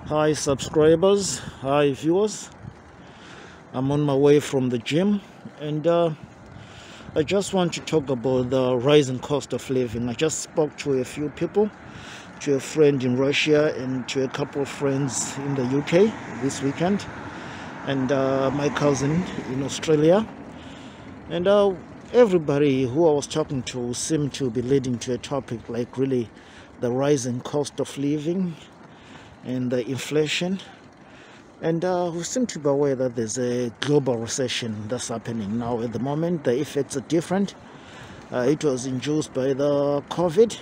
Hi subscribers, hi viewers. I'm on my way from the gym, and I just want to talk about the rising cost of living. I just spoke to a few people, to a friend in Russia and to a couple of friends in the UK this weekend, and my cousin in Australia, and everybody who I was talking to seemed to be leading to a topic like really the rising cost of living and the inflation. And we seem to be aware that there's a global recession that's happening now at the moment. The effects are different. It was induced by the COVID.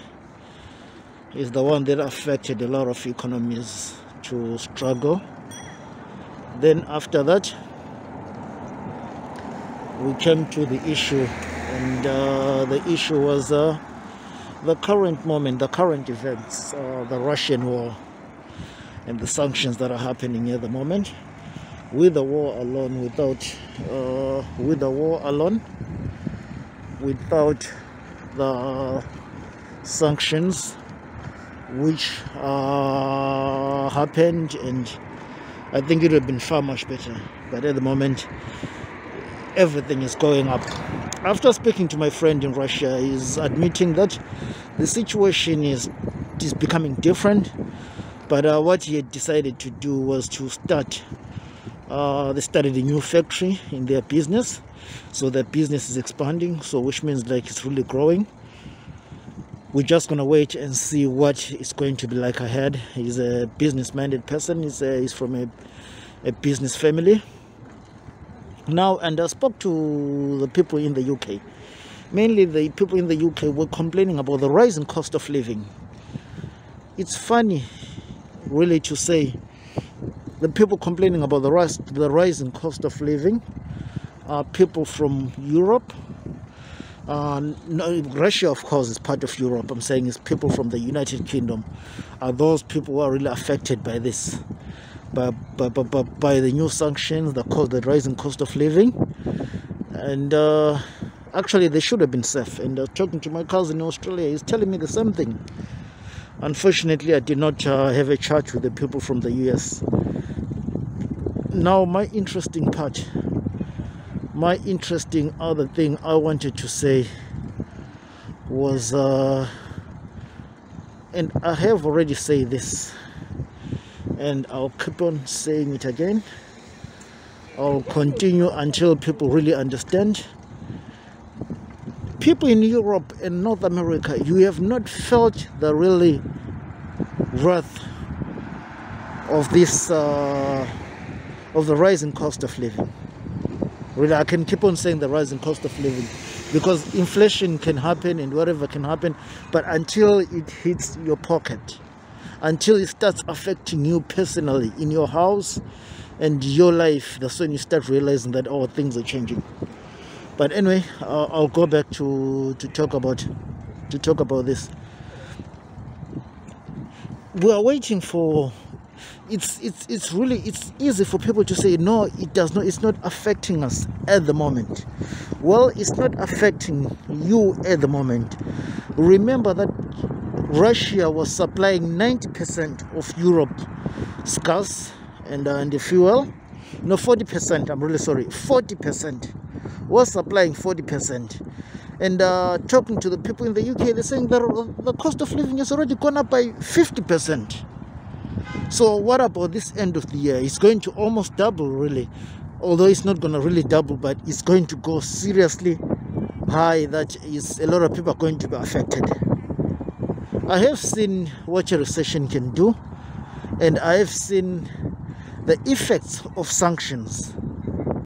It's the one that affected a lot of economies to struggle. Then after that, we came to the issue, and the issue was the current moment, the current events, the Russian war, and the sanctions that are happening at the moment. With the war alone, without the sanctions which happened, and I think it would have been far much better. But at the moment, everything is going up. After speaking to my friend in Russia, he's admitting that the situation is becoming different. But what he had decided to do was to start. They started a new factory in their business, so their business is expanding. So which means like it's really growing. We're just gonna wait and see what it's going to be like ahead. He's a business-minded person. He's from a business family. Now, and I spoke to the people in the UK. Mainly, the people in the UK were complaining about the rising cost of living. It's funny, really, to say the people complaining about the rising cost of living are people from Europe. No, Russia, of course, is part of Europe. I'm saying it's people from the United Kingdom. Are those people who are really affected by this, by the new sanctions that cause the rising cost of living? And actually, they should have been safe. And talking to my cousin in Australia, he's telling me the same thing. Unfortunately, I did not have a chat with the people from the US. Now, my interesting other thing I wanted to say was, and I have already said this, and I'll keep on saying it again. I'll continue until people really understand. People in Europe and North America, you have not felt the really wrath of this, of the rising cost of living. Really, I can keep on saying the rising cost of living because inflation can happen and whatever can happen, but until it hits your pocket, until it starts affecting you personally in your house and your life, that's when you start realizing that, oh, things are changing. But anyway, I'll go back to talk about this. We are waiting for. It's easy for people to say no, it does not. It's not affecting us at the moment. Well, it's not affecting you at the moment. Remember that Russia was supplying 90% of Europe's gas and the fuel. No, 40%. I'm really sorry. 40%. Was supplying 40%. And talking to the people in the UK, they're saying that the cost of living has already gone up by 50%. So what about this end of the year? It's going to almost double, really. Although it's not going to really double, but it's going to go seriously high. That is, a lot of people are going to be affected. I have seen what a recession can do, and I have seen the effects of sanctions.